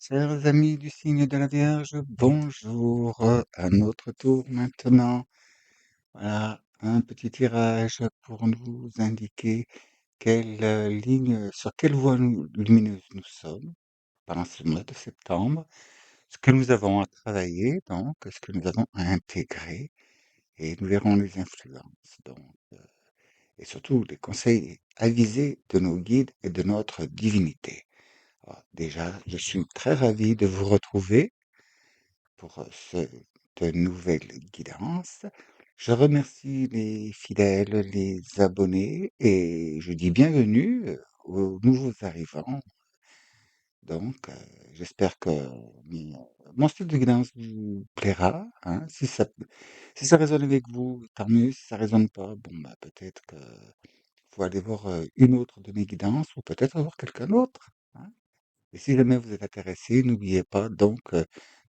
Chers amis du signe de la Vierge, bonjour. À notre tour maintenant. Voilà, un petit tirage pour nous indiquer quelle ligne, sur quelle voie lumineuse nous sommes pendant ce mois de septembre, ce que nous avons à travailler, donc ce que nous avons à intégrer, et nous verrons les influences, donc, et surtout les conseils avisés de nos guides et de notre divinité. Alors, déjà, je suis très ravi de vous retrouver pour cette nouvelle guidance. Je remercie les fidèles, les abonnés et je dis bienvenue aux nouveaux arrivants. Donc, j'espère que mon style de guidance vous plaira, hein. Si ça résonne avec vous, tant mieux. Si ça résonne pas, bon, bah, peut-être que faut aller voir une autre de mes guidances ou peut-être voir quelqu'un d'autre, hein. Et si jamais vous êtes intéressé, n'oubliez pas donc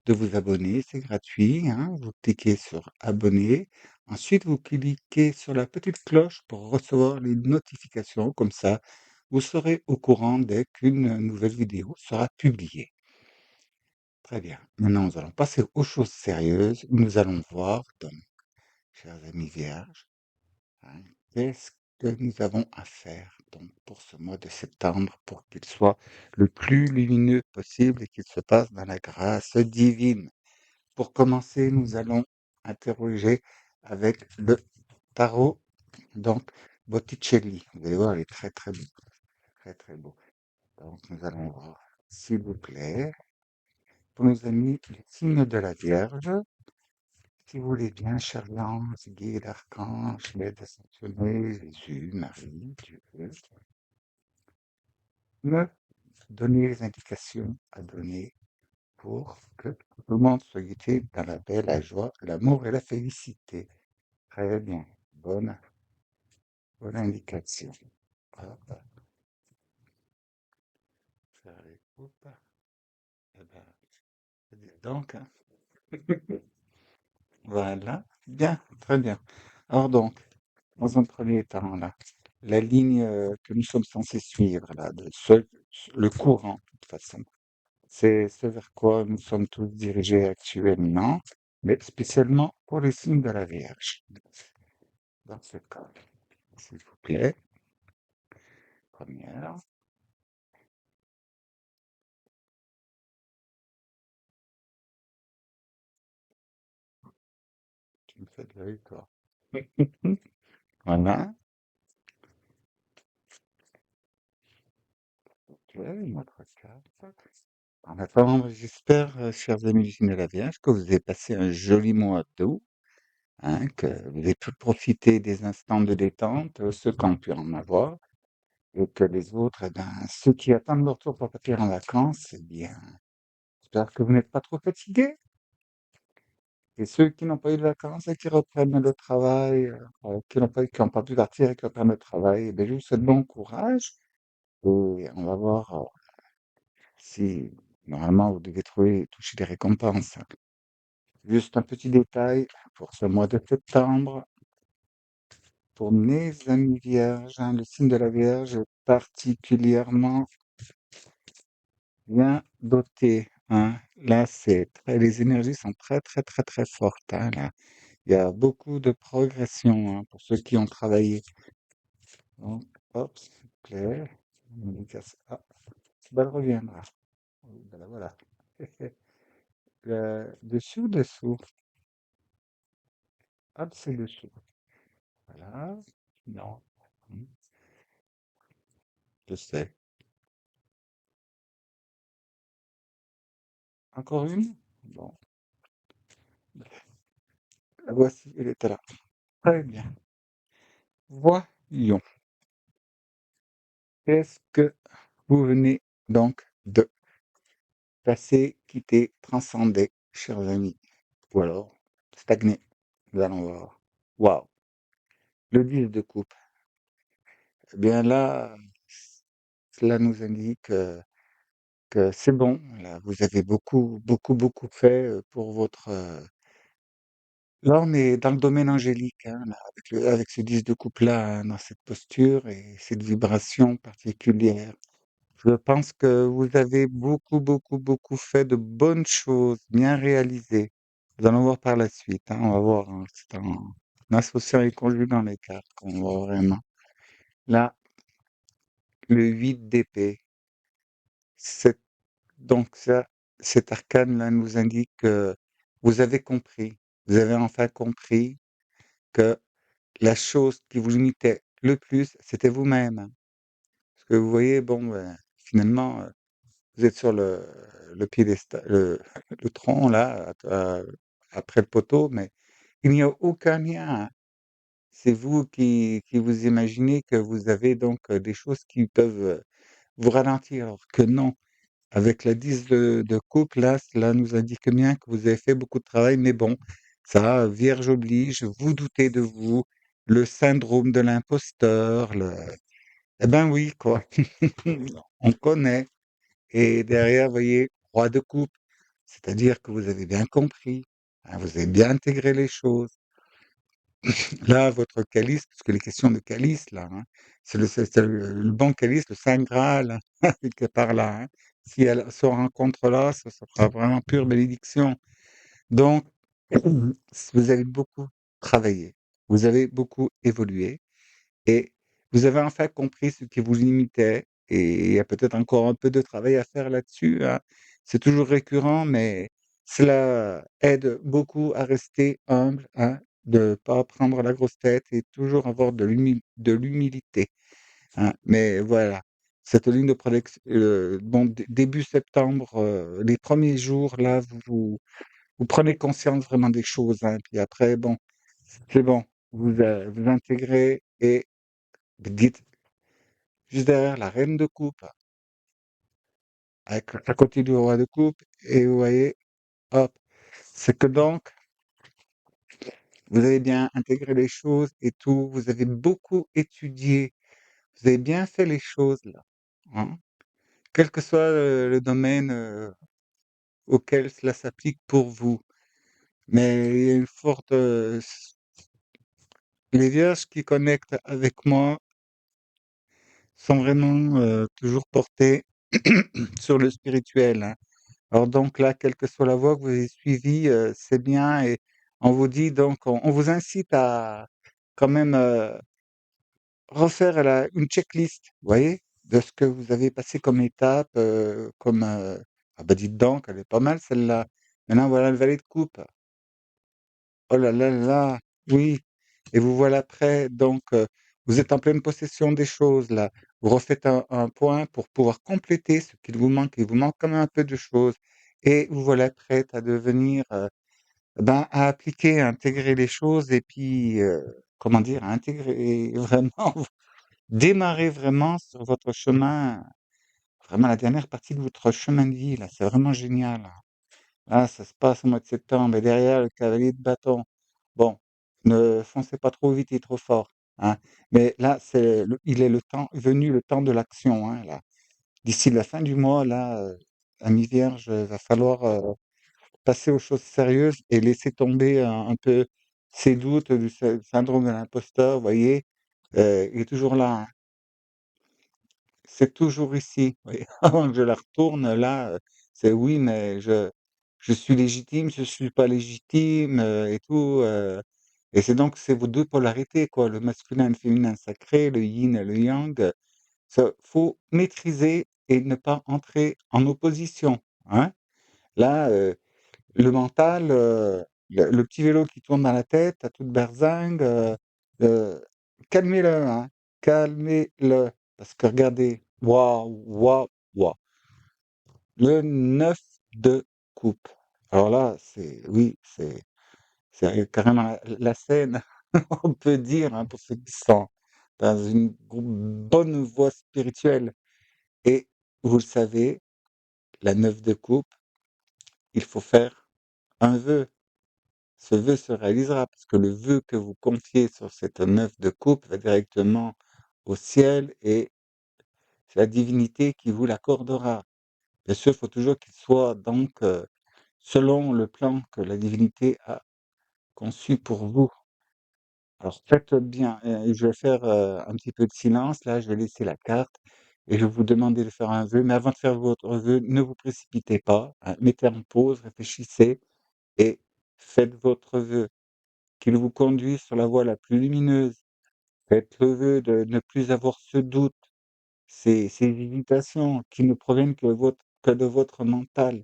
de vous abonner, c'est gratuit, hein. Vous cliquez sur abonner, ensuite vous cliquez sur la petite cloche pour recevoir les notifications, comme ça vous serez au courant dès qu'une nouvelle vidéo sera publiée. Très bien. Maintenant, nous allons passer aux choses sérieuses. Nous allons voir, donc, chers amis vierges, hein, qu'est-ce que nous avons à faire donc pour ce mois de septembre pour qu'il soit le plus lumineux possible et qu'il se passe dans la grâce divine. Pour commencer, nous allons interroger avec le tarot, donc Botticelli. Vous allez voir, il est très très beau, très très beau. Donc nous allons voir, s'il vous plaît, pour nos amis les signes de la Vierge, si vous voulez bien, chers anges, guides, archanges, l'aide ascensionnée, Jésus, Marie, Dieu, me donnez les indications à donner pour que tout le monde soit guidé dans la paix, la joie, l'amour et la félicité. Très bien, bonne indication. Hop, faire les coupes. Eh ben, dis donc, hein. Voilà, bien, très bien. Alors donc, dans un premier temps, là, la ligne que nous sommes censés suivre, là, le courant, de toute façon, c'est ce vers quoi nous sommes tous dirigés actuellement, mais spécialement pour les signes de la Vierge. Dans ce cas, s'il vous plaît, première, tu me fais de l'œil, toi. Voilà, ok, une autre carte. En attendant, j'espère, chers amis du signe de la Vierge, que vous avez passé un joli mois d'août, hein, que vous avez pu profiter des instants de détente, ceux qui ont pu en avoir, et que les autres, eh ben, ceux qui attendent leur tour pour partir en vacances, eh bien, j'espère que vous n'êtes pas trop fatigués. Et ceux qui n'ont pas eu de vacances et qui reprennent le travail, qui n'ont pas pu partir et qui reprennent le travail, eh bien, je vous souhaite bon courage. Et on va voir si, normalement, vous devez toucher des récompenses. Juste un petit détail pour ce mois de septembre. Pour mes amis vierges, hein, le signe de la Vierge est particulièrement bien doté, hein. Là, les énergies sont très, très, très, très fortes, hein, là. Il y a beaucoup de progression, hein, pour ceux qui ont travaillé. Donc, hop, s'il vous plaît. Ah, bah, elle reviendra. Voilà, voilà. Dessus ou dessous? Hop, c'est dessous. Voilà. Non. Hmm, je sais. Encore une? Bon, la voici, elle était là. Très bien. Voyons. Qu'est-ce que vous venez donc de passer, quitter, transcender, chers amis? Ou alors, stagner. Nous allons voir. Waouh! Le 10 de coupe. Eh bien là, cela nous indique que c'est bon. Là, vous avez beaucoup, beaucoup, beaucoup fait pour votre. Là, on est dans le domaine angélique, hein, là, avec ce 10 de coupe-là, hein, dans cette posture et cette vibration particulière. Je pense que vous avez beaucoup, beaucoup, beaucoup fait de bonnes choses, bien réalisées. Nous allons voir par la suite, hein, on va voir, hein, c'est en associant et conjuguant les cartes qu'on voit vraiment. Là, le 8 d'épée. C'est- Donc ça, cet arcane-là nous indique que vous avez compris, vous avez enfin compris que la chose qui vous limitait le plus, c'était vous-même, hein. Parce que vous voyez, bon, ben, finalement, vous êtes sur le piédestal, le tronc là, après le poteau, mais il n'y a aucun lien, hein. C'est vous qui vous imaginez que vous avez donc des choses qui peuvent vous ralentir, alors que non. Avec la 10 de coupe, là, cela nous indique bien que vous avez fait beaucoup de travail, mais bon, ça, Vierge oblige, vous doutez de vous, le syndrome de l'imposteur, eh ben oui, quoi. On connaît. Et derrière, vous voyez, roi de coupe, c'est-à-dire que vous avez bien compris, hein, vous avez bien intégré les choses. Là, votre calice, parce que les questions de calice, là, hein, c'est le bon calice, le Saint Graal, hein, quelque part là, hein. Si elle se rencontre là, ça sera vraiment pure bénédiction. Donc, vous avez beaucoup travaillé, vous avez beaucoup évolué. Et vous avez enfin compris ce qui vous limitait et il y a peut-être encore un peu de travail à faire là-dessus, hein. C'est toujours récurrent, mais cela aide beaucoup à rester humble, hein, de pas prendre la grosse tête et toujours avoir de l'humilité, hein. Mais voilà, cette ligne de protection, bon, début septembre, les premiers jours, là, vous prenez conscience vraiment des choses, hein. Puis après, bon, c'est bon, vous intégrez et vous dites juste derrière la reine de coupe, avec à côté du roi de coupe, et vous voyez, hop, c'est que donc, vous avez bien intégré les choses et tout, vous avez beaucoup étudié, vous avez bien fait les choses là, hein, quel que soit le domaine auquel cela s'applique pour vous. Mais il y a une forte... les vierges qui connectent avec moi sont vraiment toujours portées sur le spirituel, hein. Alors donc là, quelle que soit la voie que vous avez suivie, c'est bien et on vous dit donc on vous incite à quand même, refaire une checklist, vous voyez? De ce que vous avez passé comme étape, comme, ah bah, dites donc, elle est pas mal celle-là. Maintenant voilà le valet de coupe. Oh là là là là, oui et vous voilà prêt donc, vous êtes en pleine possession des choses là. Vous refaites un point pour pouvoir compléter ce qu'il vous manque. Il vous manque quand même un peu de choses et vous voilà prête à devenir, ben, à appliquer, à intégrer les choses et puis, comment dire? À intégrer vraiment, démarrer vraiment sur votre chemin, vraiment la dernière partie de votre chemin de vie là, c'est vraiment génial, hein. Là, ça se passe au mois de septembre et derrière le cavalier de bâton. Bon, ne foncez pas trop vite et trop fort, hein. Mais là, il est le temps venu le temps de l'action, hein, là. D'ici la fin du mois, là, ami vierge, va falloir, passer aux choses sérieuses et laisser tomber un peu ces doutes du syndrome de l'imposteur, vous voyez? Il est toujours là, hein. C'est toujours ici, oui. Avant que je la retourne là, c'est: «Oui, mais je suis légitime, je suis pas légitime», et tout, et c'est vos 2 polarités, quoi, le masculin et le féminin sacré, le yin et le yang, ça faut maîtriser et ne pas entrer en opposition, hein. Là, le mental, le petit vélo qui tourne dans la tête à toute berzingue, heu, calmez-le, hein, calmez-le. Parce que regardez, waouh, waouh, waouh, le 9 de coupe. Alors là, c'est oui, c'est carrément la scène, on peut dire, hein, pour ceux qui sont dans une bonne voie spirituelle et vous le savez, la 9 de coupe, il faut faire un vœu. Ce vœu se réalisera parce que le vœu que vous confiez sur cette 9 de coupe va directement au ciel et c'est la divinité qui vous l'accordera. Bien sûr, il faut toujours qu'il soit donc, selon le plan que la divinité a conçu pour vous. Alors faites bien, je vais faire, un petit peu de silence là, je vais laisser la carte et je vais vous demander de faire un vœu, mais avant de faire votre vœu, ne vous précipitez pas, hein, mettez en pause, réfléchissez et faites votre vœu, qu'il vous conduise sur la voie la plus lumineuse. Faites le vœu de ne plus avoir ce doute, ces hésitations qui ne proviennent que de votre mental.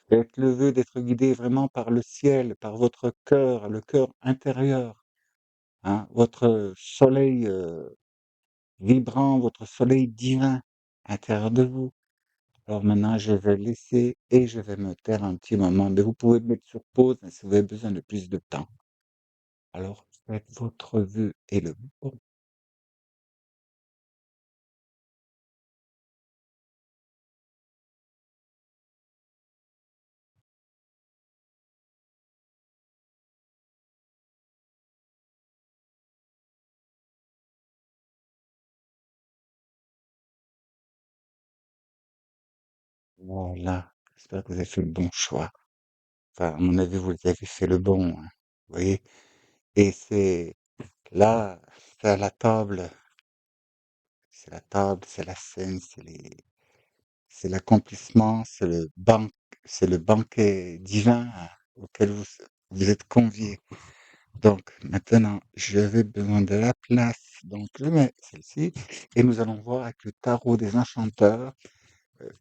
Faites le vœu d'être guidé vraiment par le ciel, par votre cœur, le cœur intérieur, hein, votre soleil vibrant, votre soleil divin intérieur de vous. Alors maintenant, je vais laisser et je vais me taire un petit moment, mais vous pouvez me mettre sur pause hein, si vous avez besoin de plus de temps. Alors, faites votre vœu et le bon. Voilà, j'espère que vous avez fait le bon choix. Enfin, à mon avis, vous avez fait le bon, hein, vous voyez? Et c'est là, c'est à la table, c'est la table, c'est la scène, c'est l'accomplissement, c'est le banquet divin hein, auquel vous êtes conviés. Donc maintenant, je vais besoin de la place. Donc je mets celle-ci et nous allons voir avec le tarot des enchanteurs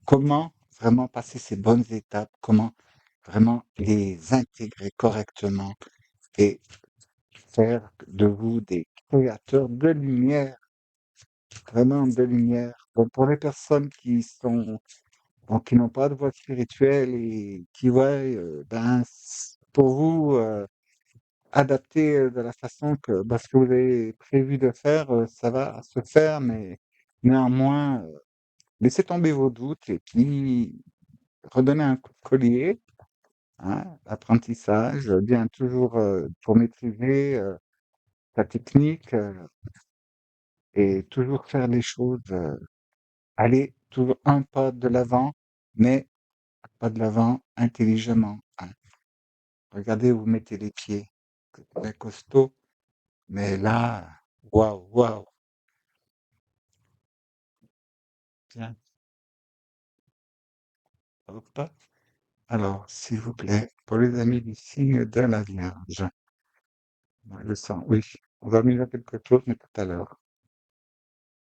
comment vraiment passer ces bonnes étapes, comment vraiment les intégrer correctement et faire de vous des créateurs de lumière, vraiment de lumière. Donc pour les personnes qui sont donc qui n'ont pas de voie spirituelle et qui voient, pour vous, adapter, de la façon que ce que vous avez prévu de faire, ça va se faire, mais néanmoins, laissez tomber vos doutes et puis redonnez un coup de collier, hein. L'apprentissage, bien toujours, pour maîtriser, la technique, et toujours faire les choses, aller toujours un pas de l'avant, mais un pas de l'avant intelligemment, hein. Regardez où vous mettez les pieds, c'est très costaud, mais là, waouh, waouh, tiens, hop. Alors, s'il vous plaît, pour les amis du signe de la Vierge, le sang, oui, on va mieux quelque chose, mais tout à l'heure.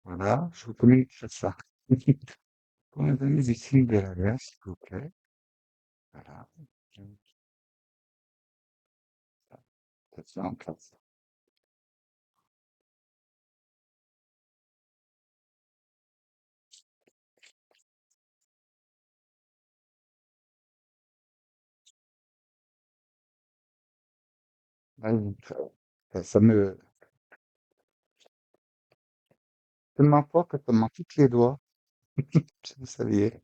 Voilà, je vous communique ça. Pour les amis du signe de la Vierge, s'il vous plaît, voilà. Ça en place. Ah oui, ça me tellement fort que ça m'en pique les doigts, si vous saviez.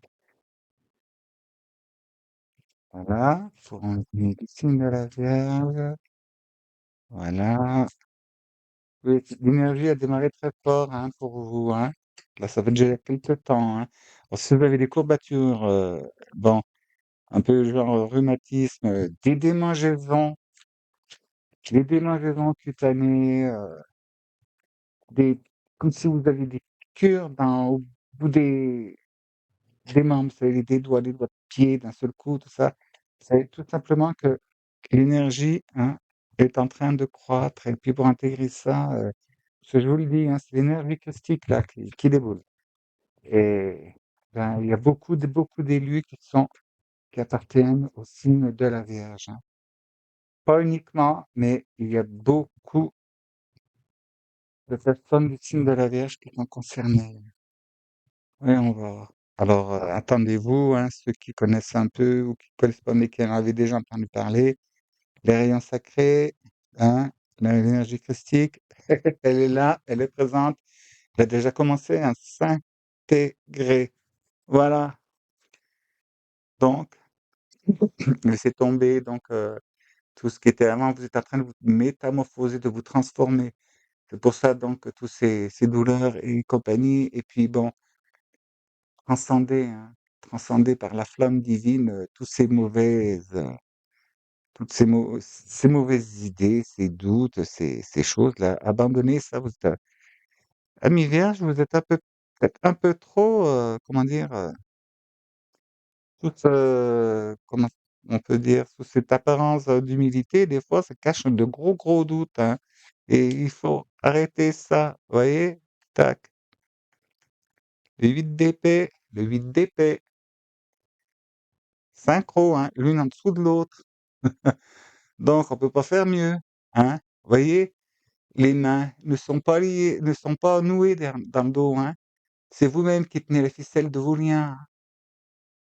Voilà, pour un signe du signe de la Vierge. Voilà. Oui, l'énergie a démarré très fort hein, pour vous. Hein. Là, ça fait déjà quelques temps. Hein. Alors, si vous avez des courbatures, bon, un peu genre rhumatisme, des démangeaisons cutanées, des, comme si vous aviez des piqûres au bout des membres, vous savez, des doigts de pied d'un seul coup, tout ça. C'est tout simplement que l'énergie hein, est en train de croître. Et puis pour intégrer ça, parce que je vous le dis, hein, c'est l'énergie christique là qui déboule. Et ben, il y a beaucoup d'élus qui appartiennent au signe de la Vierge. Hein. Pas uniquement, mais il y a beaucoup de personnes du signe de la Vierge qui sont concernées. Oui, on va voir. Alors, attendez-vous, hein, ceux qui connaissent un peu ou qui connaissent pas, mais qui en avaient déjà entendu parler, les rayons sacrés, hein, l'énergie christique, elle est là, elle est présente, elle a déjà commencé à s'intégrer. Voilà, donc, laissez tomber donc tout ce qui était avant, vous êtes en train de vous métamorphoser, de vous transformer. C'est pour ça donc que tous ces douleurs et compagnie, et puis bon, transcender, hein, transcender par la flamme divine toutes ces mauvaises idées, ces doutes, ces choses-là. Abandonnez ça, ami Vierge, vous êtes un peu peut-être un peu trop, comment dire, toute, comment on peut dire, sous cette apparence, d'humilité, des fois, ça cache de gros, gros doutes, hein, et il faut arrêter ça, vous voyez? Tac, le 8 d'épée, le 8 d'épée, synchro, hein, l'une en dessous de l'autre, donc on peut pas faire mieux, hein, vous voyez? Les mains ne sont pas liées, ne sont pas nouées dans le dos, hein, c'est vous-même qui tenez les ficelles de vos liens.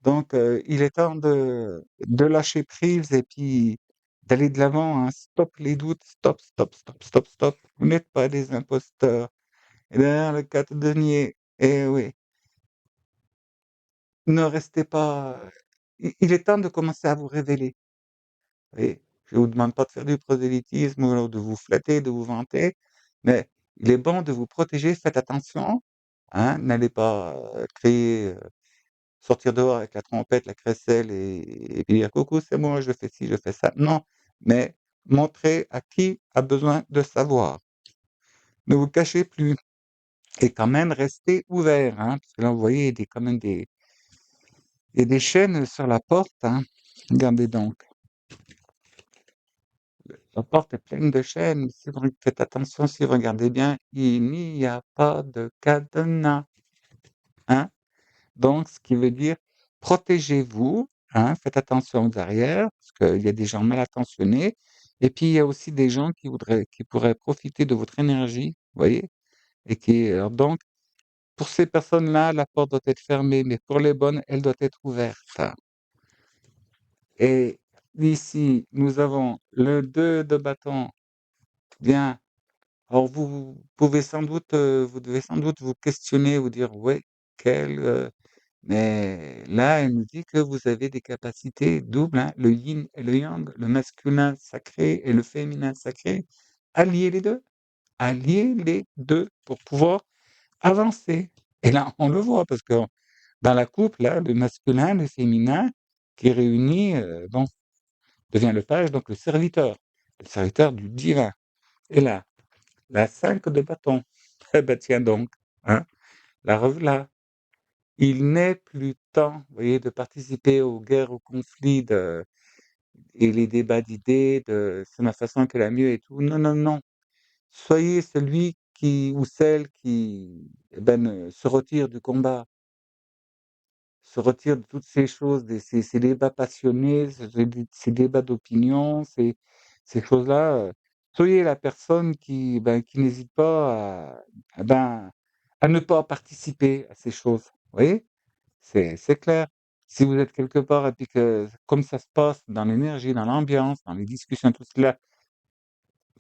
Donc, il est temps de lâcher prise et puis d'aller de l'avant, hein. Stop les doutes, stop, stop, stop, stop, stop. Vous n'êtes pas des imposteurs. Et derrière le 4 denier, eh oui, ne restez pas, il est temps de commencer à vous révéler. Et je vous demande pas de faire du prosélytisme ou alors de vous flatter, de vous vanter, mais il est bon de vous protéger, faites attention, hein. N'allez pas, créer, sortir dehors avec la trompette, la crécelle et puis dire: «Coucou, c'est moi, je fais ci, je fais ça». Non, mais montrez à qui a besoin de savoir. Ne vous cachez plus et quand même restez ouvert, hein, parce que là, vous voyez, il y a quand même il y a des chaînes sur la porte, hein. Regardez donc, la porte est pleine de chaînes. Si vous faites attention, si vous regardez bien, il n'y a pas de cadenas, hein. Donc, ce qui veut dire protégez-vous, hein, faites attention aux arrières, parce qu'il y a des gens mal intentionnés. Et puis, il y a aussi des gens qui pourraient profiter de votre énergie, vous voyez? Et qui, donc, pour ces personnes-là, la porte doit être fermée, mais pour les bonnes, elle doit être ouverte. Et ici, nous avons le 2 de bâton. Bien. Alors, vous pouvez sans doute, vous devez sans doute vous questionner, vous dire: «Ouais, quel, mais là, elle nous dit que vous avez des capacités doubles, hein, le yin et le yang, le masculin sacré et le féminin sacré. Alliez les 2, alliez les 2 pour pouvoir avancer. Et là, on le voit parce que dans la couple, là, le masculin, le féminin qui est réuni, bon, devient le page, donc le serviteur du divin. Et là, la 5 de bâton. Eh ben, tiens donc, hein, la revoilà. Il n'est plus temps, vous voyez, de participer aux guerres, aux conflits et les débats d'idées, de c'est ma façon qui est la mieux et tout. Non, non, non. Soyez celui qui ou celle qui, eh ben, se retire du combat, se retire de toutes ces choses, ces débats passionnés, ces débats d'opinion, ces choses-là. Soyez la personne qui, ben, qui n'hésite pas ben, à ne pas participer à ces choses. Vous voyez? C'est clair. Si vous êtes quelque part et puis que comme ça se passe dans l'énergie, dans l'ambiance, dans les discussions, tout cela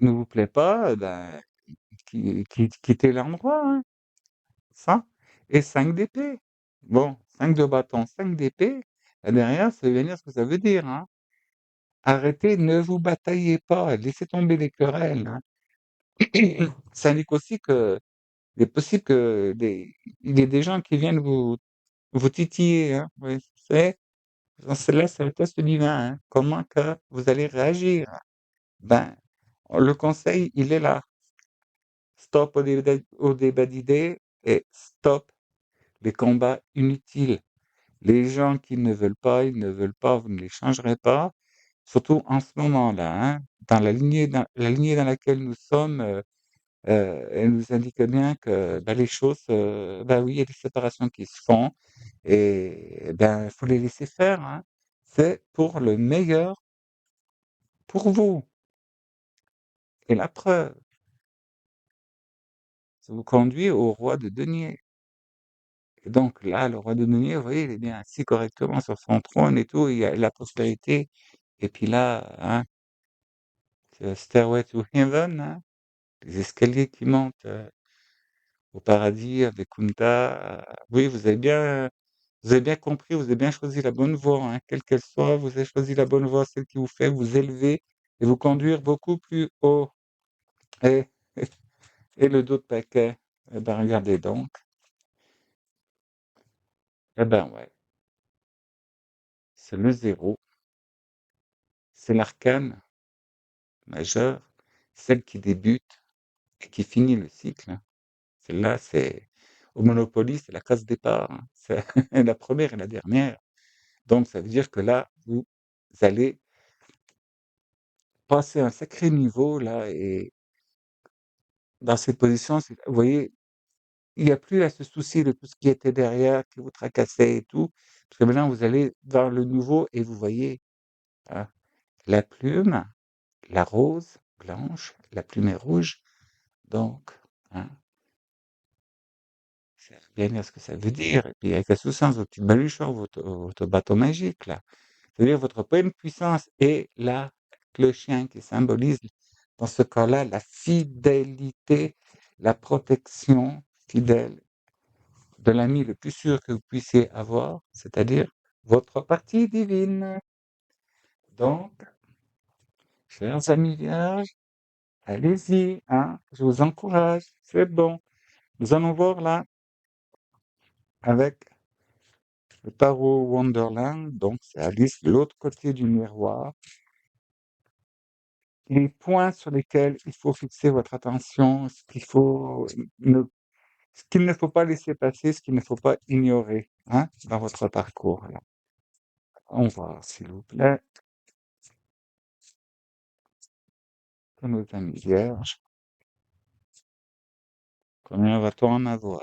ne vous plaît pas, ben, quittez l'endroit, hein, ça. Et 5 d'épée. Bon, 5 de bâton, 5 d'épée, là derrière, ça veut dire ce que ça veut dire, hein. Arrêtez, ne vous bataillez pas, laissez tomber les querelles, hein. Ça indique aussi que il est possible que il y ait des gens qui viennent vous titiller, hein. Oui, c'est celle-là, c'est le test divin, hein. Comment que vous allez réagir? Ben, le conseil, il est là. Stop au débat d'idées et stop les combats inutiles. Les gens qui ne veulent pas, ils ne veulent pas, vous ne les changerez pas. Surtout en ce moment-là, hein. Dans la lignée dans laquelle nous sommes, elle nous indique bien que, bah, les choses, bah, oui, il y a des séparations qui se font et ben, il faut les laisser faire, hein. C'est pour le meilleur pour vous. Et la preuve, ça vous conduit au roi de denier. Et donc là, le roi de denier, vous voyez, il est bien assis correctement sur son trône et tout, il y a la prospérité. Et puis là, hein, c'est Stairway to Heaven, hein, les escaliers qui montent, au paradis avec Kunta. Oui, vous avez bien compris, vous avez bien choisi la bonne voie, hein, quelle qu'elle soit, vous avez choisi la bonne voie, celle qui vous fait vous élever et vous conduire beaucoup plus haut. Et et le dos de paquet, eh ben, regardez donc, eh ben, ouais, c'est le zéro, c'est l'arcane majeur, celle qui débute et qui finit le cycle, hein. Celle-là, c'est au Monopoly, c'est la case départ, hein. C'est la première et la dernière. Donc ça veut dire que là, vous allez passer un sacré niveau là et dans cette position, vous voyez, il n'y a plus à se soucier de tout ce qui était derrière, qui vous tracassait et tout, parce que maintenant vous allez dans le nouveau et vous voyez, hein, la plume, la rose blanche, la plume est rouge, donc, hein, ça veut bien dire ce que ça veut dire. Et puis avec la souciance, votre petit baluchon, votre bateau magique là, c'est-à-dire votre pleine puissance et là, le chien qui symbolise, dans ce cas-là, la fidélité, la protection fidèle de l'ami le plus sûr que vous puissiez avoir, c'est-à-dire votre partie divine. Donc, chers amis vierges, allez-y, hein, je vous encourage, c'est bon. Nous allons voir là avec le tarot Wonderland, donc c'est Alice de l'autre côté du miroir. Les points sur lesquels il faut fixer votre attention, ne, ce qu'il ne faut pas laisser passer, ce qu'il ne faut pas ignorer, hein, dans votre parcours. Là. On va voir, s'il vous plaît, pour nos amis vierges. Combien va-t-on en avoir?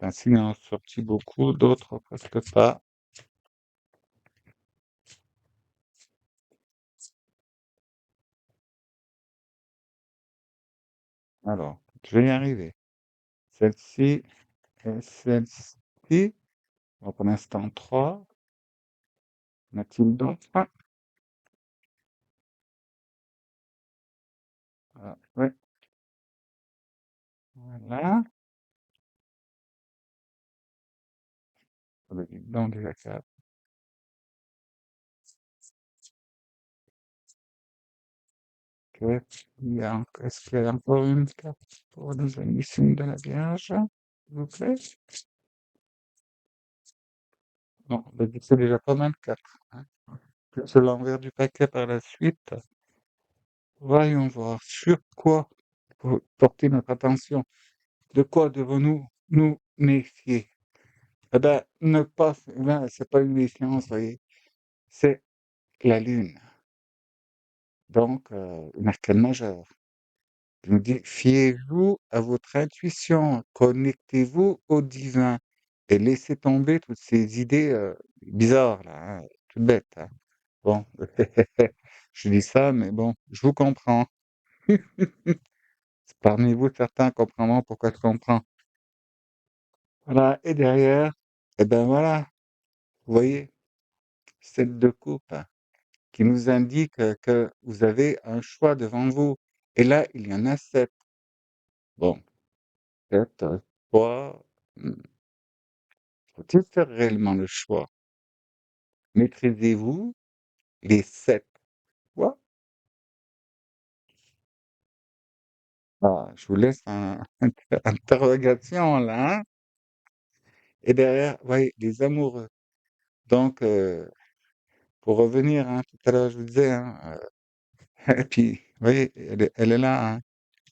Ainsi, il en sorti beaucoup, d'autres presque pas. Alors, je vais y arriver. Celle-ci et celle-ci. Donc, pour l'instant, 3. Y en a-t-il d'autres? Ah, oui, voilà. Donc, déjà 4. Est-ce qu'il y a encore une carte pour nos amis signes de la Vierge, s'il vous plaît? Non, c'est déjà pas mal 4. Hein. Plus l'envers du paquet par la suite. Voyons voir sur quoi porter notre attention. De quoi devons-nous nous méfier? Eh ben, ne pas, là, c'est pas une méfiance, voyez, c'est la Lune. Donc, une arcane majeure. Je nous dis, fiez-vous à votre intuition, connectez-vous au divin et laissez tomber toutes ces idées bizarres, là, hein, toutes bêtes. Hein. Bon, je dis ça, mais bon, je vous comprends. Parmi vous, certains comprendront pourquoi je comprends. Voilà, et derrière, eh ben voilà, vous voyez, cette de coupe hein, qui nous indique que vous avez un choix devant vous. Et là, il y en a 7. Bon, 7, quoi? Faut-il faire réellement le choix? Maîtrisez-vous les 7 quoi? Ah, je vous laisse un interrogation là, hein. Et derrière, voyez, les amoureux. Donc, pour revenir, hein, tout à l'heure, je vous disais, hein, et puis, vous voyez, elle est là, hein,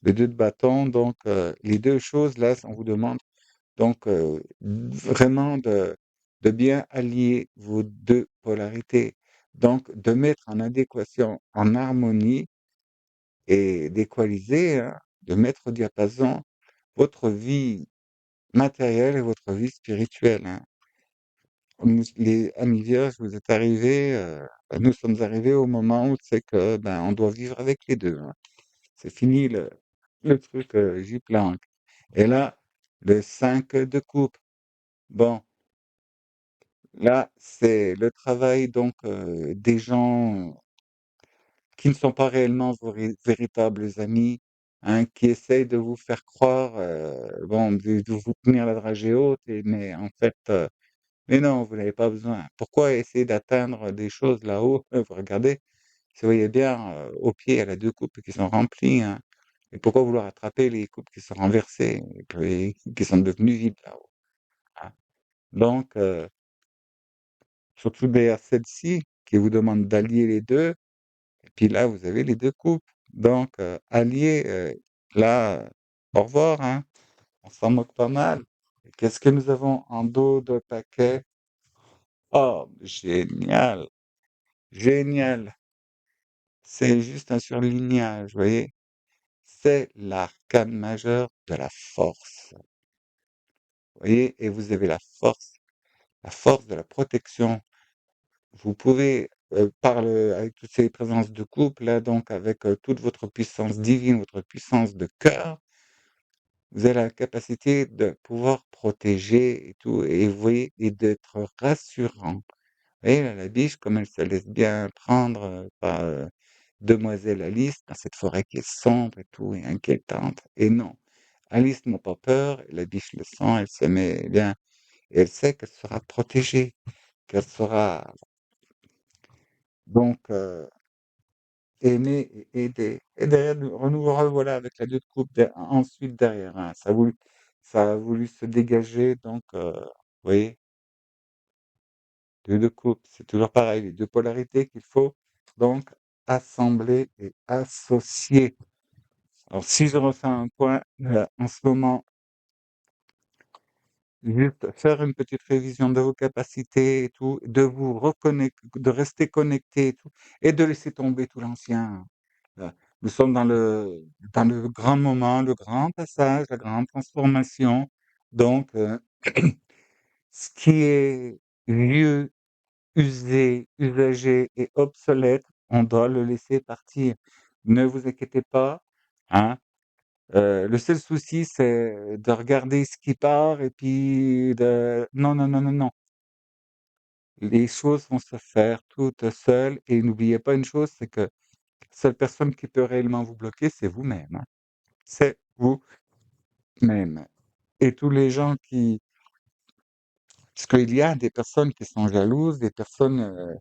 le 2 de bâton. Donc, les 2 choses là, on vous demande donc vraiment de bien allier vos 2 polarités. Donc, de mettre en adéquation, en harmonie et d'équaliser, hein, de mettre au diapason votre vie matérielle et votre vie spirituelle, hein. Les amis vierges, vous êtes arrivés, nous sommes arrivés au moment où c'est que, ben, on doit vivre avec les 2. Hein. C'est fini le truc J-planque. Et là, le 5 de coupe. Bon, là, c'est le travail donc des gens qui ne sont pas réellement vos véritables amis, hein, qui essayent de vous faire croire, bon, de vous tenir la dragée haute, mais en fait, mais non, vous n'avez pas besoin. Pourquoi essayer d'atteindre des choses là-haut? Vous regardez, si vous voyez bien, au pied, il y a les 2 coupes qui sont remplies, hein, et pourquoi vouloir attraper les coupes qui sont renversées et qui sont devenues vides là-haut, hein? Donc, surtout derrière celle-ci qui vous demande d'allier les 2. Et puis là, vous avez les 2 coupes. Donc, allier, là Au revoir, hein. On s'en moque pas mal. Et qu'est-ce que nous avons en dos de paquet? Oh, génial, génial. C'est juste un surlignage, vous voyez? C'est l'arcane majeur de la force. Vous voyez? Et vous avez la force de la protection. Vous pouvez, avec toutes ces présences de couple, là, donc avec toute votre puissance divine, votre puissance de cœur, vous avez la capacité de pouvoir protéger et tout, et vous voyez, et d'être rassurant. Vous voyez, là, la biche, comme elle se laisse bien prendre par demoiselle Alice dans cette forêt qui est sombre et tout, et inquiétante. Et non, Alice n'a pas peur, et la biche le sent, elle se met bien, et elle sait qu'elle sera protégée, qu'elle sera donc aimée et aidée. Et derrière, nous revoilà avec la 2 de coupe ensuite derrière, hein. Ça a voulu se dégager, donc vous voyez, 2 de coupe, c'est toujours pareil, les 2 polarités qu'il faut donc assembler et associer. Alors si je refais un point, en ce moment, juste faire une petite révision de vos capacités et tout, de vous reconnecter, de rester connecté et tout, et de laisser tomber tout l'ancien. Nous sommes dans le grand moment, le grand passage, la grande transformation. Donc, ce qui est vieux, usé, usagé et obsolète, on doit le laisser partir. Ne vous inquiétez pas, hein. Le seul souci, c'est de regarder ce qui part et puis de non, non, non, non, non. Les choses vont se faire toutes seules et n'oubliez pas une chose, c'est que la seule personne qui peut réellement vous bloquer, c'est vous-même, hein. C'est vous-même. Et tous les gens qui parce qu'il y a des personnes qui sont jalouses, des personnes,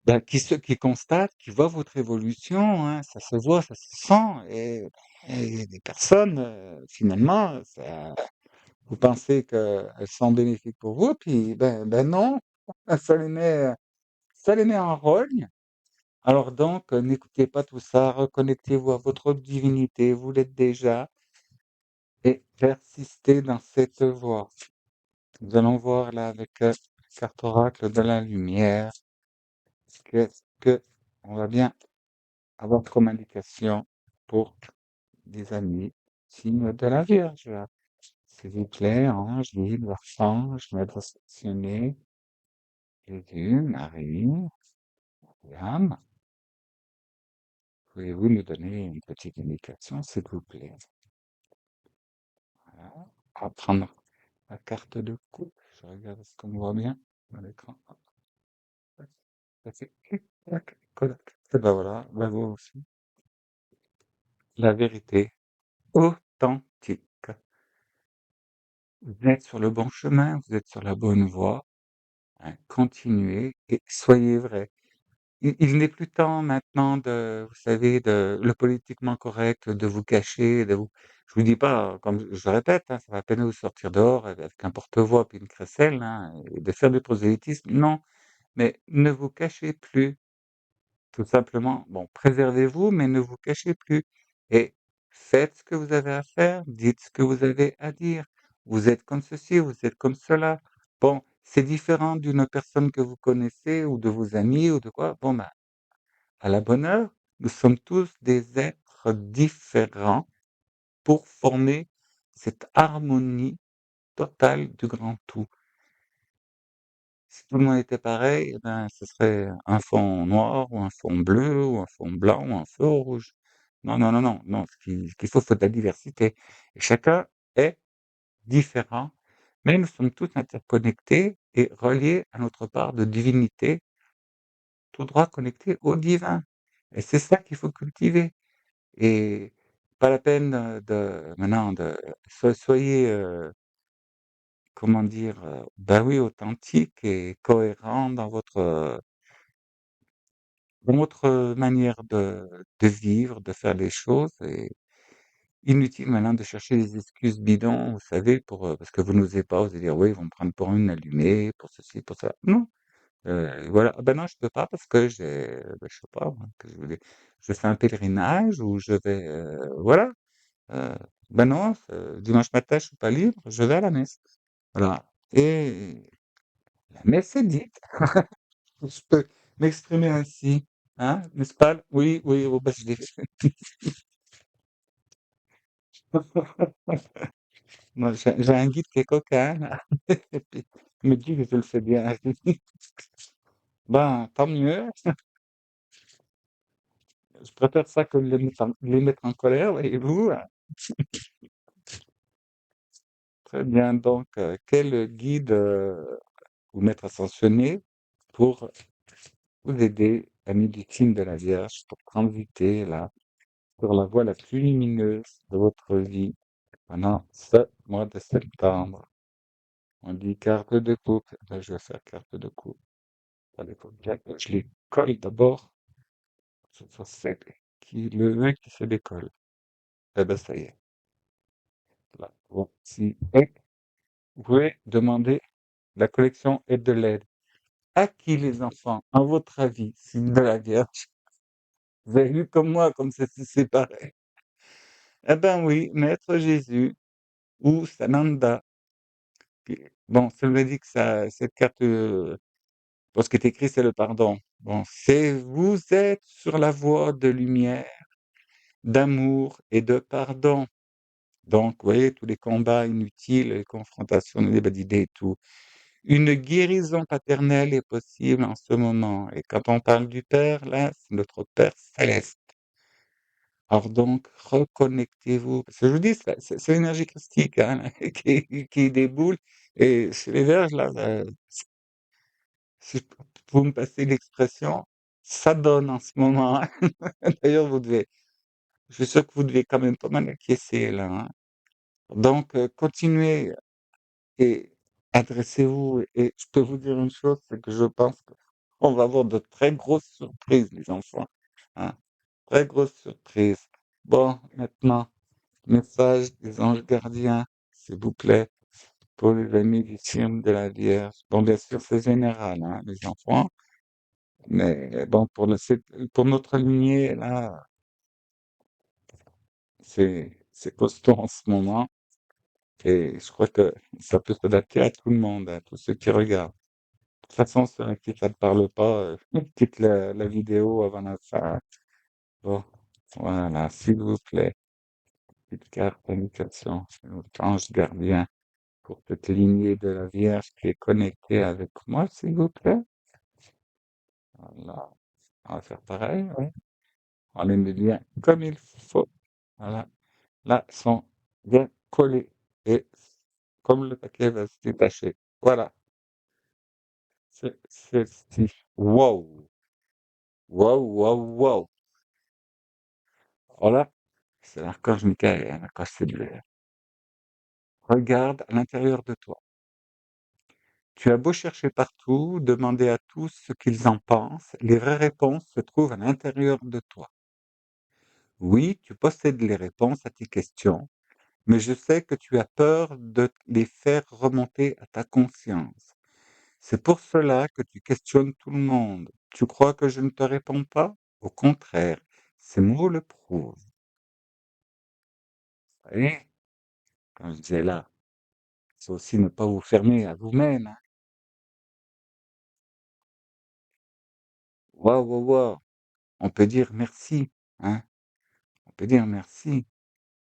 bah, qui constatent, qui voient votre évolution, hein, ça se voit, ça se sent et des personnes, finalement, ça vous pensez qu'elles sont bénéfiques pour vous, puis ben non, ça les met, ça les met en rogne. Alors donc, n'écoutez pas tout ça, reconnectez-vous à votre divinité, vous l'êtes déjà, et persistez dans cette voie. Nous allons voir là avec carte oracle de la lumière, qu'est-ce que on va bien avoir comme indication pour des amis signes de la Vierge. S'il vous plaît, ange, guide, archange, maître ascensionné, Jésus, Marie, Mariam, pouvez-vous nous donner une petite indication, s'il vous plaît? Voilà. On va prendre la carte de coupe. Je regarde ce qu'on voit bien dans l'écran. Hop, tac, ça fait clic, clac, clac. Et ben voilà, ben vous aussi. La vérité authentique. Vous êtes sur le bon chemin, vous êtes sur la bonne voie, hein. Continuez et soyez vrai. Il n'est plus temps maintenant de, vous savez, de le politiquement correct, de vous cacher, de vous je vous dis pas, comme je le répète, hein, ça va à peine vous sortir dehors avec un porte-voix puis une crécelle, hein, et de faire du prosélytisme. Non, mais ne vous cachez plus. Tout simplement, bon, préservez-vous, mais ne vous cachez plus et faites ce que vous avez à faire, dites ce que vous avez à dire. Vous êtes comme ceci, vous êtes comme cela. Bon, c'est différent d'une personne que vous connaissez ou de vos amis ou de quoi. Bon, ben, à la bonne heure, nous sommes tous des êtres différents pour former cette harmonie totale du grand tout. Si tout le monde était pareil, eh ben, ce serait un fond noir ou un fond bleu ou un fond blanc ou un feu rouge. Non, non, non, non, non. Ce qu'il faut, c'est de la diversité. Et chacun est différent, mais nous sommes tous interconnectés et reliés à notre part de divinité, tout droit connectés au divin. Et c'est ça qu'il faut cultiver. Et pas la peine de maintenant de soyez, comment dire? Bah, oui, authentique et cohérent dans votre manière de vivre, de faire les choses et inutile maintenant de chercher des excuses bidons, vous savez, parce que vous n'osez pas, vous allez dire: «Oui, ils vont me prendre pour une allumée, pour ceci, pour ça». Non, voilà: «Ah ben non, je peux pas parce que je sais pas moi, que je fais un pèlerinage ou je vais» voilà, Ben non, dimanche matin, je suis pas libre, je vais à la messe. Voilà. Et la messe est dite. Je peux m'exprimer ainsi, hein, n'est-ce pas? Oui, oui, oh, ben, je l'ai fait. Moi, j'ai un guide qui est coquin, là. Et puis, il me dit que je le fais bien. Ben, tant mieux. Je préfère ça que les mettre en colère, voyez-vous. Très bien. Donc, quel guide ou maître ascensionné pour vous aider, amis du signe de la Vierge, pour transiter là sur la voie la plus lumineuse de votre vie pendant ce mois de septembre. On dit carte de coupe. Ben, je vais faire carte de coupe. Allez, faut bien que je les colle d'abord. Ce soit celle qui, le vœu qui se décolle. Eh ben, ça y est. Là, voici. Et vous pouvez demander la collection et de l'aide. À qui les enfants, à votre avis, signe de la Vierge? Vous avez vu comme moi, comme c'est séparé. Eh ben oui, Maître Jésus ou Sananda. Bon, ça veut dire que ça, cette carte, bon, ce qui est écrit, c'est le pardon. Bon, c'est vous êtes sur la voie de lumière, d'amour et de pardon. Donc, vous voyez, tous les combats inutiles, les confrontations, les débats d'idées et tout. Une guérison paternelle est possible en ce moment. Et quand on parle du Père, là, c'est notre Père céleste. Alors donc, reconnectez-vous. Parce que je vous dis, c'est l'énergie christique hein, qui déboule. Et chez les Vierges, là, si vous me passez l'expression, ça donne en ce moment. Hein. D'ailleurs, je suis sûr que vous devez quand même pas mal acquiescer là. Hein. Donc, continuez et adressez-vous. Et je peux vous dire une chose, c'est que je pense qu'on va avoir de très grosses surprises, les enfants. Hein. Très grosses surprises. Bon, maintenant. Message des anges gardiens, s'il vous plaît, pour les amis du signe de la Vierge. Bon, bien sûr, c'est général, hein, les enfants, mais bon, pour notre lignée, là, c'est costaud en ce moment, et je crois que ça peut s'adapter à tout le monde, à tous ceux qui regardent. De toute façon, ceux à qui ça ne parle pas, quitte la vidéo avant la fin. Bon, voilà, s'il vous plaît, petite carte d'indication, c'est notre ange gardien. Pour cette lignée de la Vierge qui est connectée avec moi, s'il vous plaît. Voilà. On va faire pareil, oui. On les met bien comme il faut. Voilà. Là, ils sont bien collés. Et comme le paquet va se détacher. Voilà. C'est ceci. Wow. Wow, wow, wow. Voilà. C'est l'archange Michael, hein, l'archange cellulaire. Regarde à l'intérieur de toi. Tu as beau chercher partout, demander à tous ce qu'ils en pensent, les vraies réponses se trouvent à l'intérieur de toi. Oui, tu possèdes les réponses à tes questions, mais je sais que tu as peur de les faire remonter à ta conscience. C'est pour cela que tu questionnes tout le monde. Tu crois que je ne te réponds pas? Au contraire, ces mots le prouvent. Vous voyez, quand je disais là, c'est aussi ne pas vous fermer à vous-même. Hein. Waouh, waouh, waouh. On peut dire merci. Hein. On peut dire merci.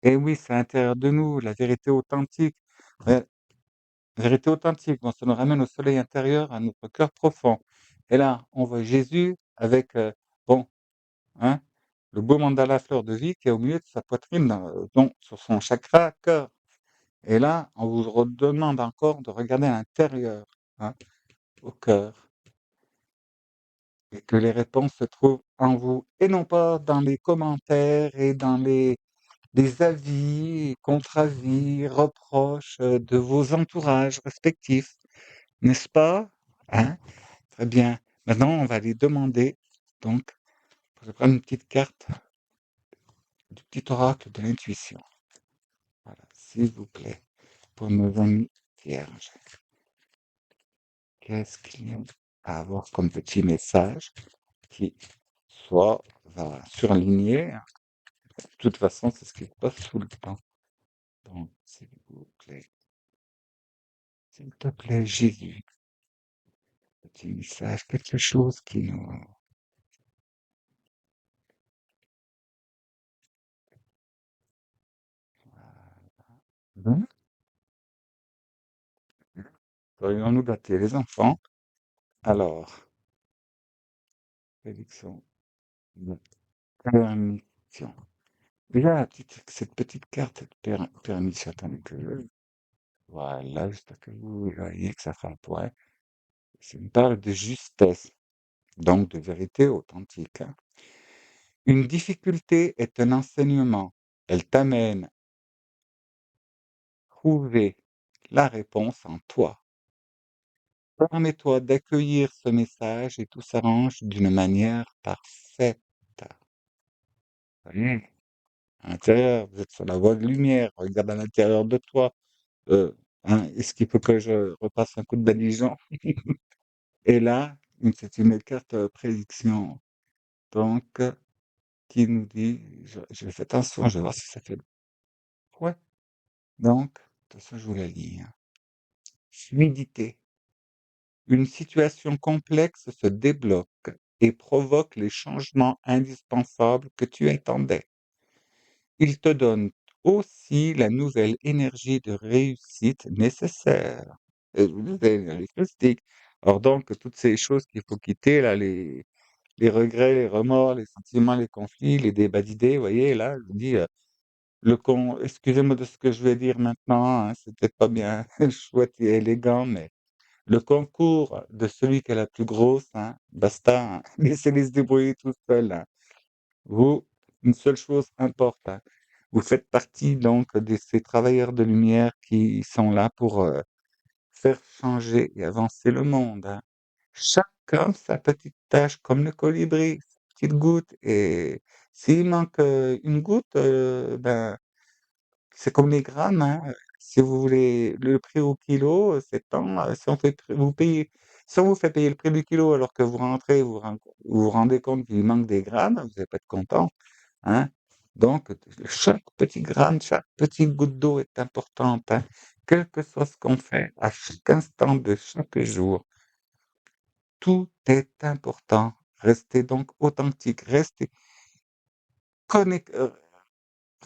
Et oui, c'est à l'intérieur de nous, la vérité authentique. Ouais, vérité authentique, bon, ça nous ramène au soleil intérieur, à notre cœur profond. Et là, on voit Jésus avec, bon, hein, le beau mandala fleur de vie qui est au milieu de sa poitrine, donc sur son chakra cœur. Et là, on vous redemande encore de regarder à l'intérieur, hein, au cœur, et que les réponses se trouvent en vous, et non pas dans les commentaires et dans les avis, contre-avis, reproches de vos entourages respectifs, n'est-ce pas? Hein? Très bien. Maintenant, on va aller demander, donc, je vais prendre une petite carte du petit oracle de l'intuition. Voilà, s'il vous plaît, pour nos amis vierges. Qu'est-ce qu'il y a à avoir comme petit message qui soit va surligner? De toute façon, c'est ce qui se passe tout le temps. Donc, s'il te plaît, Jésus, petit message, quelque chose qui nous... Hein? Soyons-nous gâtés, les enfants. Alors, prédiction de permission. Déjà, cette petite carte de permission, attendez que voilà, j'espère que vous voyez que ça fait un point. C'est une parle de justesse, donc de vérité authentique, hein. Une difficulté est un enseignement. Elle t'amène à trouver la réponse en toi. Permets-toi d'accueillir ce message et tout s'arrange d'une manière parfaite. Vous voyez, à l'intérieur, vous êtes sur la voie de lumière, regarde à l'intérieur de toi. Euh, hein, est-ce qu'il faut que je repasse un coup de balisant? Et là, c'est une carte prédiction. Donc, qui nous dit, je fais attention, je vais voir si ça fait. Ouais. Donc, de toute façon, je vous la lis, hein. Fluidité. Une situation complexe se débloque et provoque les changements indispensables que tu attendais. Il te donne aussi la nouvelle énergie de réussite nécessaire. Et je vous disais, l'énergie christique. Alors donc, toutes ces choses qu'il faut quitter, là, les regrets, les remords, les sentiments, les conflits, les débats d'idées, vous voyez, là, je vous dis, excusez-moi de ce que je vais dire maintenant, hein, c'est peut-être pas bien chouette et élégant, mais le concours de celui qui a la plus grosse, hein, basta, hein, laissez-les se débrouiller tout seuls, hein. Vous, une seule chose importe, hein, vous faites partie donc de ces travailleurs de lumière qui sont là pour faire changer et avancer le monde, hein. Chacun sa petite tâche, comme le colibri, sa petite goutte. Et s'il manque une goutte, ben, c'est comme les grammes, hein. Si vous voulez le prix au kilo, c'est tant. Si on fait, vous payez, si on vous fait payer le prix du kilo alors que vous rentrez, vous vous rendez compte qu'il manque des grammes, vous n'allez pas être content, hein. Donc, chaque petit gramme, chaque petite goutte d'eau est importante, hein. Quel que soit ce qu'on fait, à chaque instant de chaque jour, tout est important. Restez donc authentique, connecté,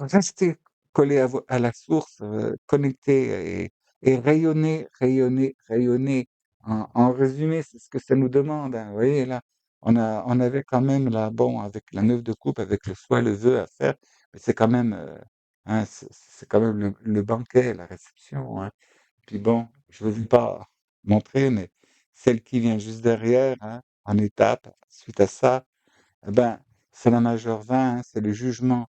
restez collé à la source, connecté et rayonner, rayonner, rayonner. En résumé, c'est ce que ça nous demande, hein. Vous voyez, là, on avait quand même, là, bon, avec la 9 de coupe, avec le choix, le vœu à faire, mais c'est quand même, hein, c'est quand même le banquet, la réception, hein. Puis bon, je ne vous ai pas montré, mais celle qui vient juste derrière, hein, en étape, suite à ça, eh ben, c'est la majeure 20, hein, c'est le jugement.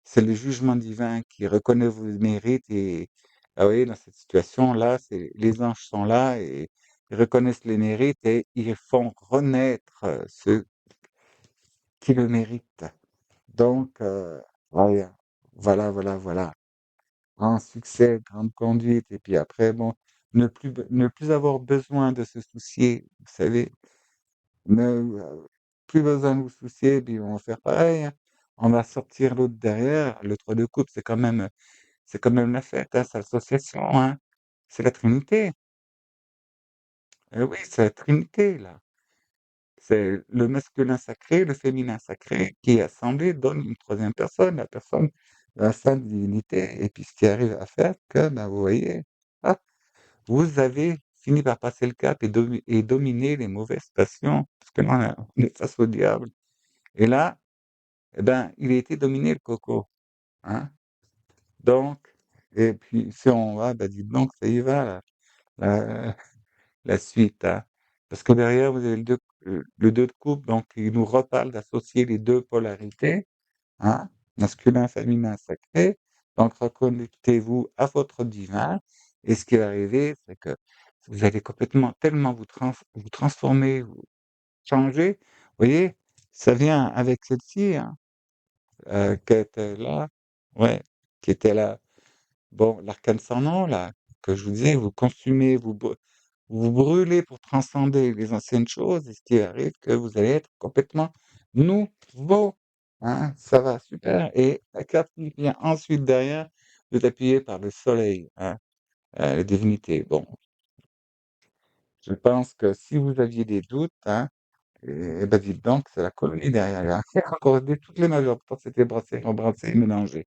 C'est le jugement divin qui reconnaît vos mérites et ah, vous voyez, dans cette situation-là, c'est les anges sont là et ils reconnaissent les mérites et ils font renaître ceux qui le méritent. Donc, voilà, voilà, voilà, voilà. Grand succès, grande conduite et puis après, bon, ne plus avoir besoin de se soucier, vous savez, ne plus besoin de vous soucier, puis on va faire pareil, hein. On va sortir l'autre derrière, le 3 de coupe, c'est quand même la fête, hein, c'est l'association, hein. C'est la Trinité. Oui, c'est la Trinité, là. C'est le masculin sacré, le féminin sacré, qui assemblé donne une troisième personne, la personne de la sainte divinité. Et puis ce qui arrive à faire que, ben, vous voyez, ah, vous avez fini par passer le cap et dominer les mauvaises passions, parce que là, on est face au diable. Et là, eh ben, il a été dominé, le coco, hein. Donc, et puis si on va, ben, dites donc, ça y va, là. La la suite, hein. Parce que derrière, vous avez le 2 de coupe, donc il nous reparle d'associer les 2 polarités, hein, masculin, féminin, sacré. Donc reconnectez-vous à votre divin et ce qui va arriver, c'est que vous allez complètement tellement vous transformer, vous changer. Vous voyez? Ça vient avec celle-ci, hein, qui était là, ouais, qui était là. Bon, l'arcane sans nom, là, que je vous disais, vous consumez, vous brûlez pour transcender les anciennes choses, et ce qui arrive, que vous allez être complètement nouveau, hein, ça va, super. Et la carte qui vient ensuite derrière, vous êtes appuyé par le soleil, hein, les divinités. Bon, je pense que si vous aviez des doutes, hein, ben dites donc, c'est la colonie derrière, hein. Encore toutes les majeures, pourtant c'était brassé, embrassé, mélangé.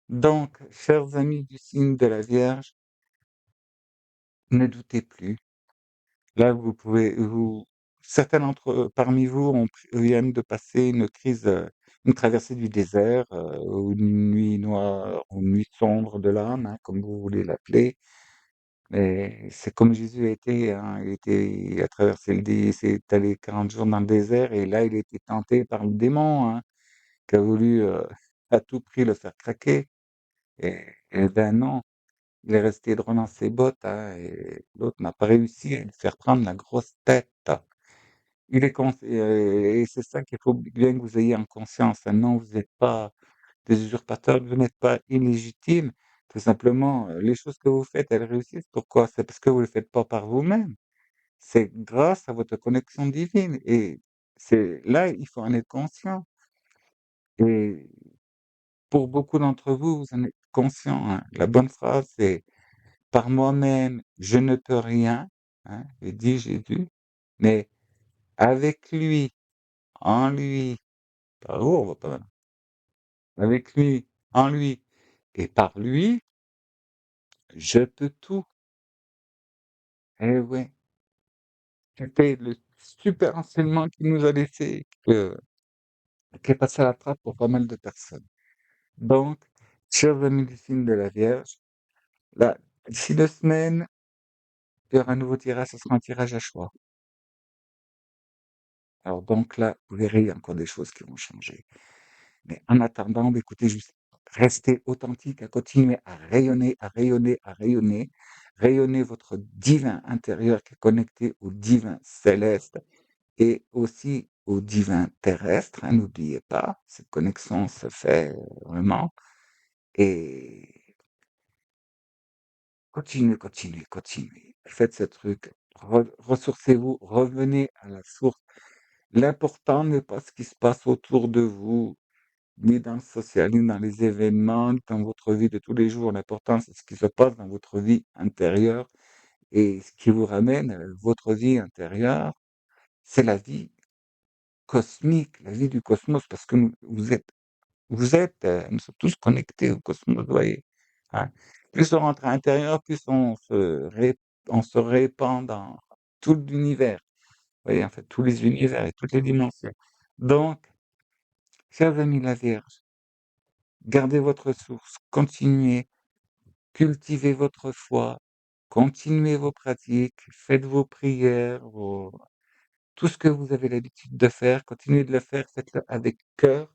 Donc, chers amis du signe de la Vierge, ne doutez plus. Là, certains parmi vous viennent de passer une crise, une traversée du désert, ou une nuit noire, ou une nuit sombre de l'âme, hein, comme vous voulez l'appeler. Mais c'est comme Jésus a été, hein, il a traversé s'est allé 40 jours dans le désert et là, il a été tenté par le démon, hein, qui a voulu, à tout prix le faire craquer. Et ben non, il est resté droit dans ses bottes, hein, et l'autre n'a pas réussi à lui faire prendre la grosse tête. Il est cons et c'est ça qu'il faut bien que vous ayez en conscience, hein. Non, vous n'êtes pas des usurpateurs, vous n'êtes pas illégitimes. Tout simplement, les choses que vous faites, elles réussissent. Pourquoi? C'est parce que vous ne le faites pas par vous-même. C'est grâce à votre connexion divine et c'est là, il faut en être conscient et pour beaucoup d'entre vous, vous en êtes conscients, hein. La bonne phrase, c'est: «Par moi-même, je ne peux rien», hein, le dit Jésus, mais avec lui, en lui, par où on va pas avec lui, en lui et par lui, je peux tout. Eh ouais, c'était le super enseignement qu'il nous a laissé, qui est passé à la trappe pour pas mal de personnes. Donc, chers amis du signe de la Vierge, là, d'ici 2 semaines, il y aura un nouveau tirage, ce sera un tirage à choix. Alors donc là, vous verrez, il y a encore des choses qui vont changer. Mais en attendant, bah, écoutez, juste restez authentique, à continuer à rayonner, à rayonner, à rayonner. Rayonnez votre divin intérieur qui est connecté au divin céleste et aussi au divin terrestre, hein, n'oubliez pas, cette connexion se fait vraiment. Et continuez, continuez, continuez. Faites ce truc. Ressourcez-vous, revenez à la source. L'important n'est pas ce qui se passe autour de vous, ni dans le social, ni dans les événements, ni dans votre vie de tous les jours. L'important, c'est ce qui se passe dans votre vie intérieure. Et ce qui vous ramène à votre vie intérieure, c'est la vie cosmique, la vie du cosmos, parce que nous sommes tous connectés au cosmos, vous voyez, hein. Plus on rentre à l'intérieur, plus on se répand dans tout l'univers. Vous voyez, en fait, tous les univers et toutes les dimensions. Donc, chers amis de la Vierge, gardez votre source, continuez, cultivez votre foi, continuez vos pratiques, faites vos prières, tout ce que vous avez l'habitude de faire, continuez de le faire, faites-le avec cœur,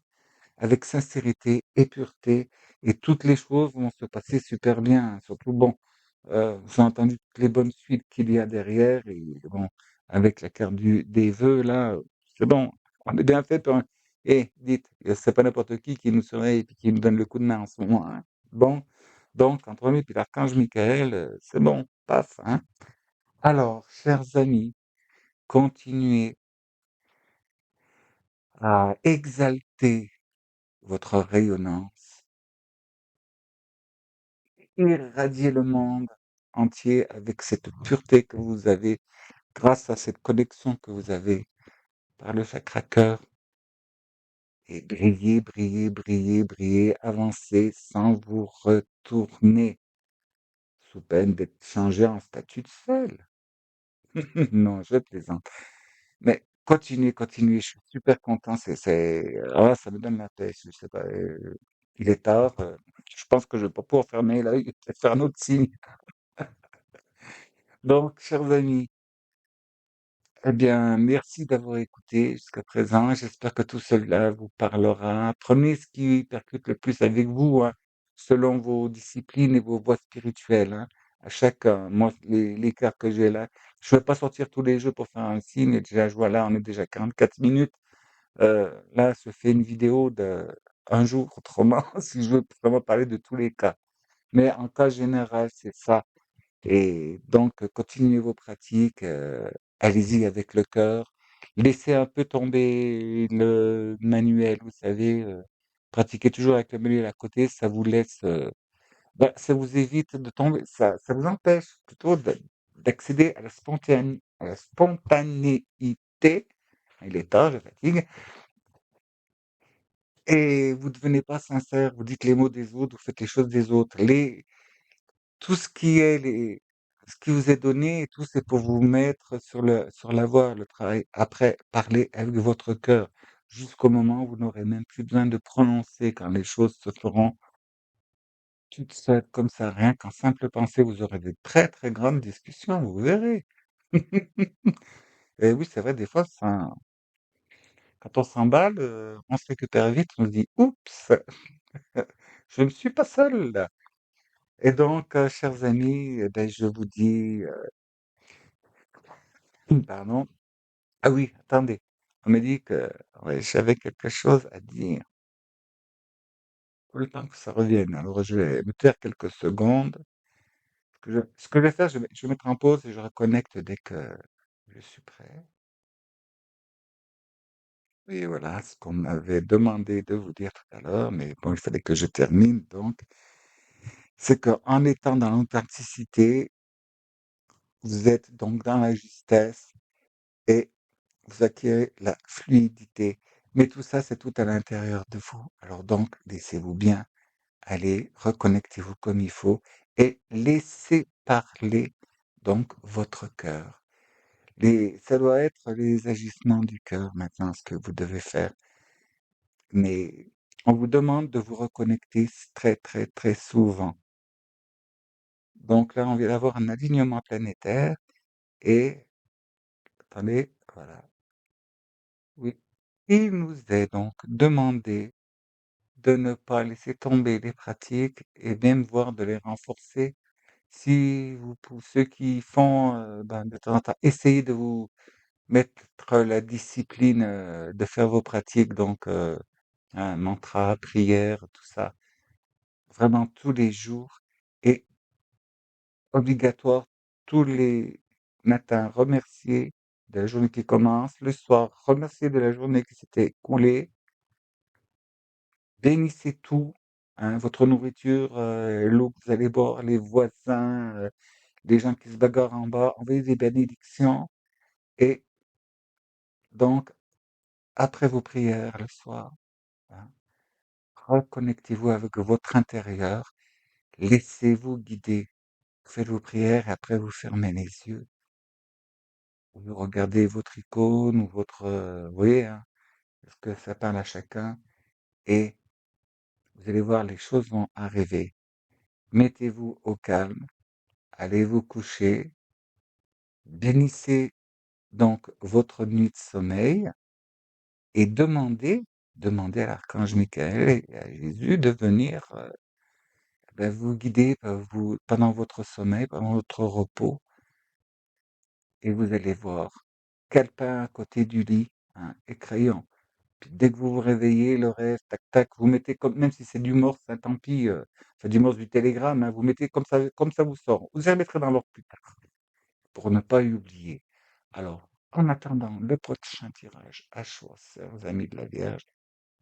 avec sincérité et pureté, et toutes les choses vont se passer super bien. Surtout, bon, vous avez entendu toutes les bonnes suites qu'il y a derrière, et bon, avec la carte des vœux, là, c'est bon, on est bien fait. Et dites, c'est pas n'importe qui nous surveille et puis qui nous donne le coup de main en ce moment, hein. Bon, donc, entre nous et l'archange Michael, c'est bon, paf, hein. Alors, chers amis, continuez à exalter votre rayonnance, irradier le monde entier avec cette pureté que vous avez grâce à cette connexion que vous avez par le chakra cœur et briller, briller, briller, briller, avancer sans vous retourner sous peine d'être changé en statut de sel. Non, je plaisante. Mais continuez, continuez, je suis super content, ça me donne la pêche, je sais pas, il est tard, je pense que je vais pas pouvoir fermer l'œil et peut-être faire un autre signe. Donc, chers amis, eh bien, merci d'avoir écouté jusqu'à présent. J'espère que tout cela vous parlera. Prenez ce qui percute le plus avec vous, hein, selon vos disciplines et vos voies spirituelles, hein. À chacun, moi, les cartes que j'ai là, je ne vais pas sortir tous les jeux pour faire un signe. Et déjà, je vois là, on est déjà 44 minutes. Là, je fais une vidéo de un jour autrement, si je veux vraiment parler de tous les cas. Mais en cas général, c'est ça. Et donc, continuez vos pratiques, allez-y avec le cœur. Laissez un peu tomber le manuel, vous savez, pratiquez toujours avec le manuel à côté, ça vous laisse, bah, ça vous évite de tomber, ça vous empêche plutôt d'accéder à la spontanéité. Il est tard, je fatigue, et vous devenez pas sincère, vous dites les mots des autres, vous faites les choses des autres. Tout ce qui est ce qui vous est donné, tout c'est pour vous mettre sur la voie, le travail. Après, parlez avec votre cœur, jusqu'au moment où vous n'aurez même plus besoin de prononcer, quand les choses se feront toutes seules comme ça, rien qu'en simple pensée, vous aurez de très, très grandes discussions, vous verrez. Et oui, c'est vrai, des fois, ça, quand on s'emballe, on se récupère vite, on se dit: «Oups, je ne suis pas seul là». Et donc, chers amis, eh beh, je vous dis, pardon. Ah oui, attendez, on m'a dit que, ouais, j'avais quelque chose à dire. Faut le temps que ça revienne. Alors je vais me taire quelques secondes. Ce que je vais faire, je vais mettre en pause et je reconnecte dès que je suis prêt. Et voilà ce qu'on m'avait demandé de vous dire tout à l'heure, mais bon, il fallait que je termine donc. C'est qu'en étant dans l'authenticité, vous êtes donc dans la justesse et vous acquérez la fluidité. Mais tout ça, c'est tout à l'intérieur de vous. Alors donc, laissez-vous bien. Allez, reconnectez-vous comme il faut et laissez parler donc votre cœur. Ça doit être les agissements du cœur maintenant, ce que vous devez faire. Mais on vous demande de vous reconnecter très, très, très souvent. Donc là, on vient d'avoir un alignement planétaire et, attendez, voilà, oui. Il nous est donc demandé de ne pas laisser tomber les pratiques et même voire de les renforcer. Si vous pour ceux qui font, ben, de temps en temps, essayez de vous mettre la discipline, de faire vos pratiques donc, mantra, prière, tout ça, vraiment tous les jours et obligatoire tous les matins. Remercier de la journée qui commence, le soir, remercier de la journée qui s'était écoulée, bénissez tout, hein, votre nourriture, l'eau que vous allez boire, les voisins, les gens qui se bagarrent en bas, envoyez des bénédictions. Et donc, après vos prières le soir, hein, reconnectez-vous avec votre intérieur, laissez-vous guider. Faites vos prières et après vous fermez les yeux. Vous regardez votre icône ou votre, vous voyez, hein, parce que ça parle à chacun et vous allez voir, les choses vont arriver. Mettez-vous au calme, allez vous coucher, bénissez donc votre nuit de sommeil et demandez à l'archange Michael et à Jésus de venir, bah, vous guidez, vous pendant votre sommeil, pendant votre repos et vous allez voir calepin à côté du lit, hein, et crayon. Puis dès que vous vous réveillez, le rêve, tac tac, vous mettez comme même si c'est du morse, hein, tant pis, enfin du morse du télégramme, hein, vous mettez comme ça vous sort. Vous y remettrez dans l'ordre plus tard, pour ne pas y oublier. Alors, en attendant le prochain tirage à choix, chers amis de la Vierge,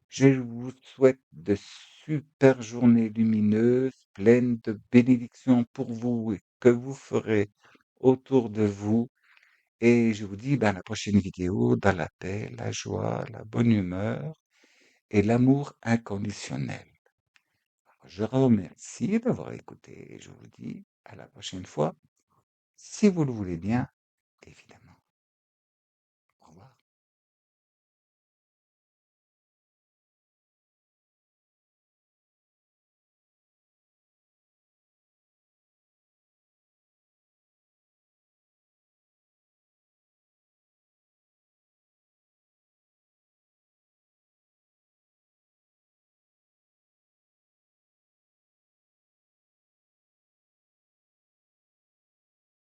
je vous souhaite de super journées lumineuses, pleines de bénédictions pour vous et que vous ferez autour de vous. Et je vous dis ben, à la prochaine vidéo dans la paix, la joie, la bonne humeur et l'amour inconditionnel. Je vous remercie d'avoir écouté et je vous dis à la prochaine fois, si vous le voulez bien, évidemment.